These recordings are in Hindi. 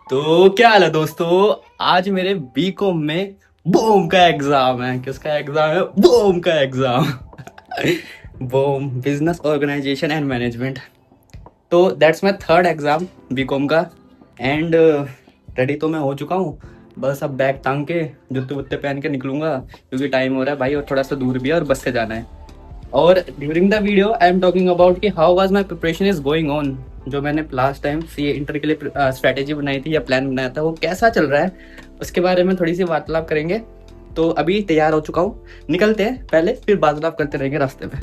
तो क्या हाल है दोस्तों। आज मेरे बीकॉम में बूम का एग्जाम है। किसका एग्जाम है? बूम का exam. BOM business organisation and management. तो that's my third exam BCom का। एंड रेडी तो मैं हो चुका हूँ। बस अब बैग टांग के जूते वुत्ते पहन के निकलूंगा, क्योंकि टाइम हो रहा है भाई और थोड़ा सा दूर भी है और बस से जाना है। और during the video I am talking about कि how was my preparation is going on. जो मैंने लास्ट टाइम सी इंटर के लिए स्ट्रैटेजी बनाई थी या प्लान बनाया था, वो कैसा चल रहा है, उसके बारे में थोड़ी सी वार्तालाप करेंगे। तो अभी तैयार हो चुका हूँ, निकलते हैं पहले, फिर वार्तालाप करते रहेंगे रास्ते में।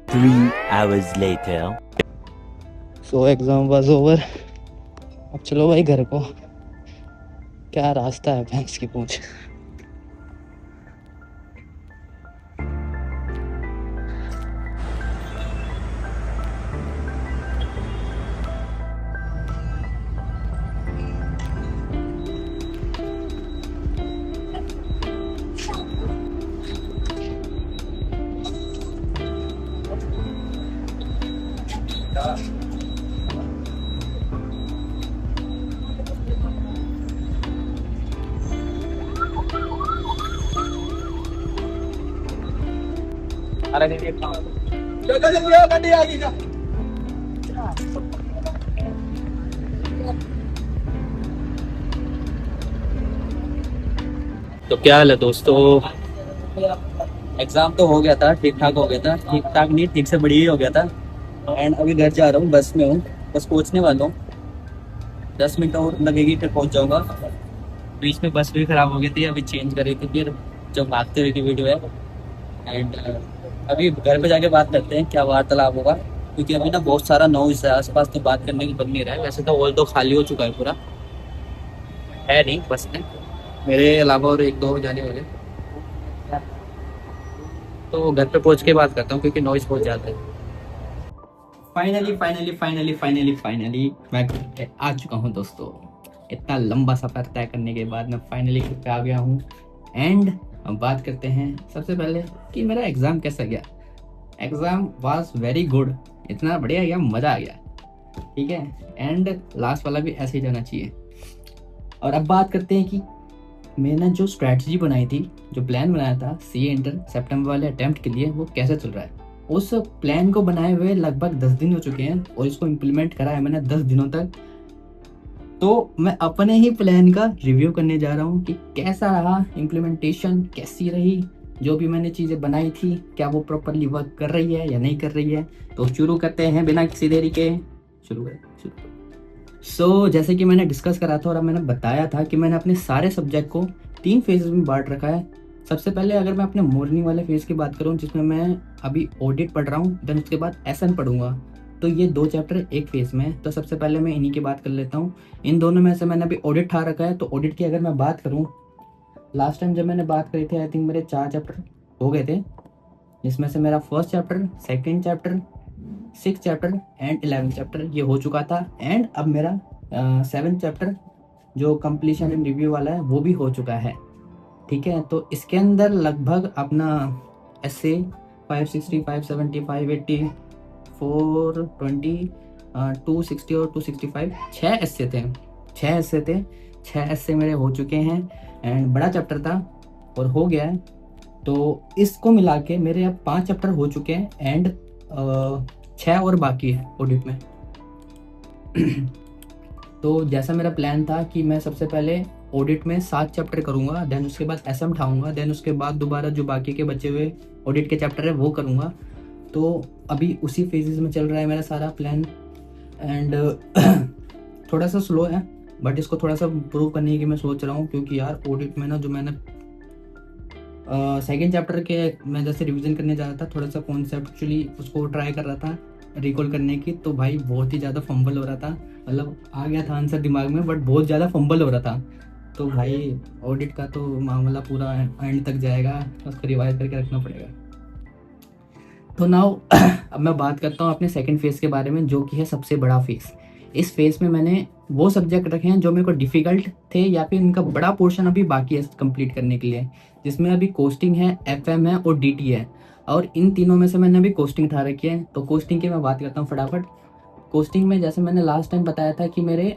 Three hours later. So exam was over. अब चलो भाई घर को। क्या रास्ता है भैंस की पूंछ। अरे नहीं तो क्या हाल है दोस्तों। एग्जाम तो हो गया था, ठीक ठाक हो गया था, ठीक ठाक नहीं ठीक से बढ़िया ही हो गया था। एंड अभी घर जा रहा हूँ, बस में हूँ, बस पहुँचने वाला हूँ। 10 मिनट और लगेगी, फिर पहुँच जाऊँगा। बीच में बस भी खराब हो गई थी, अभी चेंज करी थी, फिर जो भागते हुए की वीडियो है। एंड अभी घर पे जाके बात करते हैं क्या वार्तालाप होगा, क्योंकि अभी ना बहुत सारा नॉइज है आसपास, तो बात करने की बन नहीं रहा है। वैसे तो हॉल तो खाली हो चुका है, पूरा है नहीं बस में, मेरे अलावा और एक दो जाने वाले। तो घर पे पहुंच के बात करता हूँ, क्योंकि नॉइज बहुत ज़्यादा है। फाइनली मैं घर पे आ चुका हूँ दोस्तों। इतना लंबा सफ़र तय करने के बाद मैं फाइनली घर पे आ गया हूँ। एंड हम बात करते हैं सबसे पहले कि मेरा एग्ज़ाम कैसा गया। एग्ज़ाम वाज वेरी गुड, इतना बढ़िया गया, मज़ा आ गया। ठीक है, एंड लास्ट वाला भी ऐसे ही जाना चाहिए। और अब बात करते हैं कि मैंने जो स्ट्रैटेजी बनाई थी, जो प्लान बनाया था सी इंटर सितंबर वाले अटेम्प्ट के लिए, वो कैसे चल रहा है। उस प्लान को बनाए हुए लगभग 10 दिन हो चुके हैं और इसको इम्प्लीमेंट करा है मैंने 10 दिनों तक। तो मैं अपने ही प्लान का रिव्यू करने जा रहा हूँ कि कैसा रहा इम्प्लीमेंटेशन, कैसी रही, जो भी मैंने चीज़ें बनाई थी क्या वो प्रॉपरली वर्क कर रही है या नहीं कर रही है। तो शुरू करते हैं बिना किसी देरी के। शुरू करें। जैसे कि मैंने डिस्कस करा था और अब मैंने बताया था कि मैंने अपने सारे सब्जेक्ट को 3 फेजेस में बांट रखा है। सबसे पहले अगर मैं अपने मॉर्निंग वाले फेज की बात करूं, जिसमें मैं अभी ऑडिट पढ़ रहा हूं, देन उसके बाद एसएन पढ़ूंगा। तो ये 2 चैप्टर एक फेज में है। तो सबसे पहले मैं इन्हीं की बात कर लेता हूँ। इन दोनों में से मैंने अभी ऑडिट ठा रखा है। तो ऑडिट की अगर मैं बात करूँ, लास्ट टाइम जब मैंने बात करी थी, आई थिंक मेरे 4 चैप्टर हो गए थे, जिसमें से मेरा first chapter, second chapter, 6 chapter and 11 chapter ये हो चुका था। एंड अब मेरा 7 चैप्टर जो कंप्लीशन एंड रिव्यू वाला है वो भी हो चुका है। ठीक है, तो इसके अंदर लगभग अपना एसए 560, 570, 580, 420, 260 और 265 6 एस्से थे। 6 एस्से मेरे हो चुके हैं। एंड बड़ा चैप्टर था और हो गया है। तो इसको मिला के मेरे अब 5 चैप्टर हो चुके हैं एंड 6 और बाकी है ऑडिट में। तो जैसा मेरा प्लान था कि मैं सबसे पहले ऑडिट में 7 चैप्टर करूंगा, देन उसके बाद एसएम उठाऊंगा, देन उसके बाद दोबारा जो बाकी के बचे हुए ऑडिट के चैप्टर है वो करूंगा। तो अभी उसी फेजेस में चल रहा है मेरा सारा प्लान। एंड थोड़ा सा स्लो है, बट इसको थोड़ा सा इम्प्रूव करने की मैं सोच रहा हूँ, क्योंकि यार ऑडिट में ना जो मैंने सेकेंड चैप्टर के मैं जैसे रिवीजन करने जा रहा था, थोड़ा सा कॉन्सेप्चुअली उसको ट्राई कर रहा था रिकॉल करने की, तो भाई बहुत ही ज़्यादा फंबल हो रहा था। मतलब आ गया था आंसर दिमाग में, बट बहुत ज़्यादा फंबल हो रहा था। तो भाई ऑडिट का तो मामला पूरा एंड तक जाएगा, उसको रिवाइज करके रखना पड़ेगा। तो नाउ अब मैं बात करता हूँ अपने सेकंड फेज़ के बारे में, जो कि है सबसे बड़ा फेज़। इस फेज़ में मैंने वो सब्जेक्ट रखे हैं जो मेरे को डिफ़िकल्ट थे या फिर इनका बड़ा पोर्शन अभी बाकी है कंप्लीट करने के लिए, जिसमें अभी कोस्टिंग है, एफएम है और डीटी है। और इन तीनों में से मैंने अभी कोस्टिंग उठा रखी है। तो कोस्टिंग की मैं बात करता हूँ फटाफट। कोस्टिंग में जैसे मैंने लास्ट टाइम बताया था कि मेरे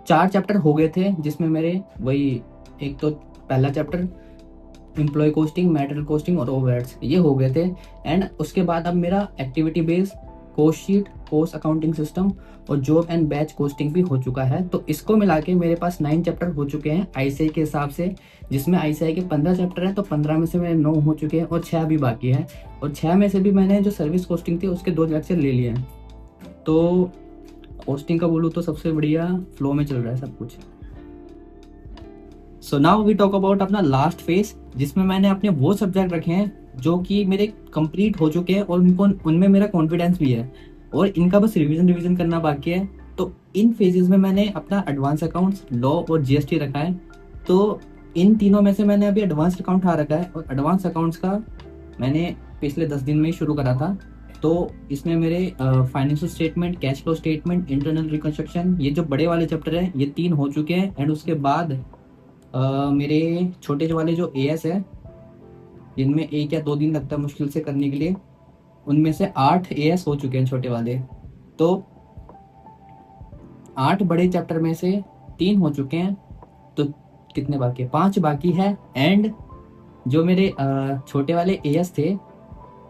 4 चैप्टर हो गए थे, जिसमें मेरे वही एक तो पहला chapter employ costing, material costing और ओवरहेड्स ये हो गए थे। एंड उसके बाद अब मेरा activity based, cost sheet, cost accounting system और जॉब एंड बैच कोस्टिंग भी हो चुका है। तो इसको मिला के मेरे पास 9 चैप्टर हो चुके हैं आईसीआई के हिसाब से, जिसमें आईसीआई के 15 चैप्टर हैं। तो 15 में से मेरे 9 हो चुके हैं और 6 अभी बाकी है। और 6 में से भी मैंने जो सर्विस कोस्टिंग थी उसके 2 लेक्चर ले लिए हैं। तो कोस्टिंग का बोलूँ तो सबसे बढ़िया फ्लो में चल रहा है सब कुछ। So now we talk about अपना लास्ट फेज, जिसमें मैंने अपने वो सब्जेक्ट रखे हैं जो कि मेरे कंप्लीट हो चुके हैं और उनको उनमें मेरा कॉन्फिडेंस भी है और इनका बस रिवीजन करना बाकी है। तो इन फेजेस में मैंने अपना एडवांस अकाउंट्स, लॉ और जीएसटी रखा है। तो इन तीनों में से मैंने अभी एडवांस अकाउंट आ रखा है और एडवांस अकाउंट्स का मैंने पिछले 10 दिन में ही शुरू करा था। तो इसमें मेरे financial statement, cash flow statement, internal reconstruction, ये जो बड़े वाले चैप्टर हैं ये 3 हो चुके हैं। एंड उसके बाद मेरे छोटे वाले जो एएस है, जिनमें 1 या 2 दिन लगता है मुश्किल से करने के लिए, उनमें से 8 एएस हो चुके हैं छोटे वाले। तो 8 बड़े चैप्टर में से 3 हो चुके हैं। तो कितने बाकी है? 5 बाकी है। एंड जो मेरे छोटे वाले एएस थे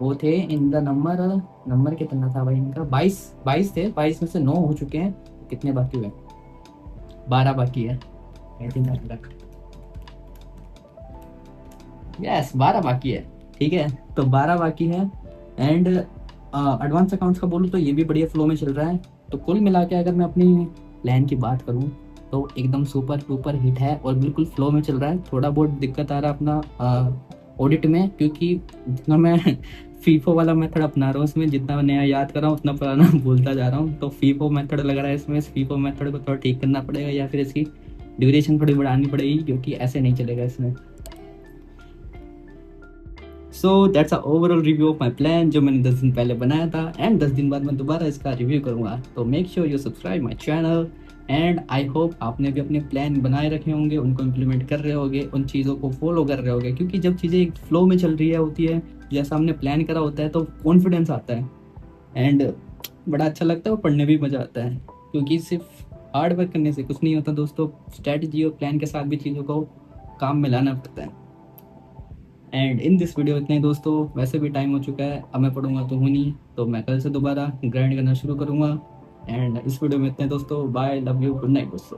वो थे इन द नंबर कितना था भाई इनका? 22 थे। 22 में से 9 हो चुके हैं। कितने बाकी हुए? 12 बाकी है। आई थिंक यस 12 बाकी है। ठीक है, तो 12 बाकी है। एंड एडवांस अकाउंट्स का बोलूँ तो ये भी बढ़िया फ्लो में चल रहा है। तो कुल मिला के अगर मैं अपनी प्लान की बात करूँ तो एकदम सुपर डुपर हिट है और बिल्कुल फ्लो में चल रहा है। थोड़ा बहुत दिक्कत आ रहा है अपना ऑडिट में, क्योंकि जितना मैं फीफो वाला मेथड अपना रहा हूँ उसमें, जितना नया याद कर रहा हूँ उतना पुराना भूलता जा रहा हूँ। तो फीफो मेथड लग रहा है इसमें। इस फीफो मेथड को थोड़ा ठीक करना पड़ेगा या फिर इसकी ड्यूरेशन थोड़ी बढ़ानी पड़ेगी, क्योंकि ऐसे नहीं चलेगा इसमें। So that's a overall review of my plan जो मैंने 10 दिन पहले बनाया था। एंड 10 दिन बाद मैं दोबारा इसका रिव्यू करूँगा। तो make sure you subscribe my channel. And I hope आपने भी अपने प्लान बनाए रखे होंगे, उनको इम्प्लीमेंट कर रहे होंगे, उन चीज़ों को फॉलो कर रहे होंगे, क्योंकि जब चीज़ें एक फ्लो में चल रही है होती है जैसा हमने प्लान करा होता है तो कॉन्फिडेंस आता है एंड बड़ा अच्छा लगता है और पढ़ने भी मज़ा आता है। क्योंकि सिर्फ हार्ड वर्क करने से कुछ नहीं होता दोस्तों, स्ट्रैटेजी और प्लान के साथ भी चीज़ों को काम में लाना पड़ता है। एंड इन दिस वीडियो इतने ही दोस्तों। वैसे भी टाइम हो चुका है, अब मैं पढ़ूंगा तो हूँ नहीं, तो मैं कल से दोबारा ग्राइंड करना शुरू करूँगा। एंड इस वीडियो में इतने दोस्तों। Bye, love you, good night दोस्तों।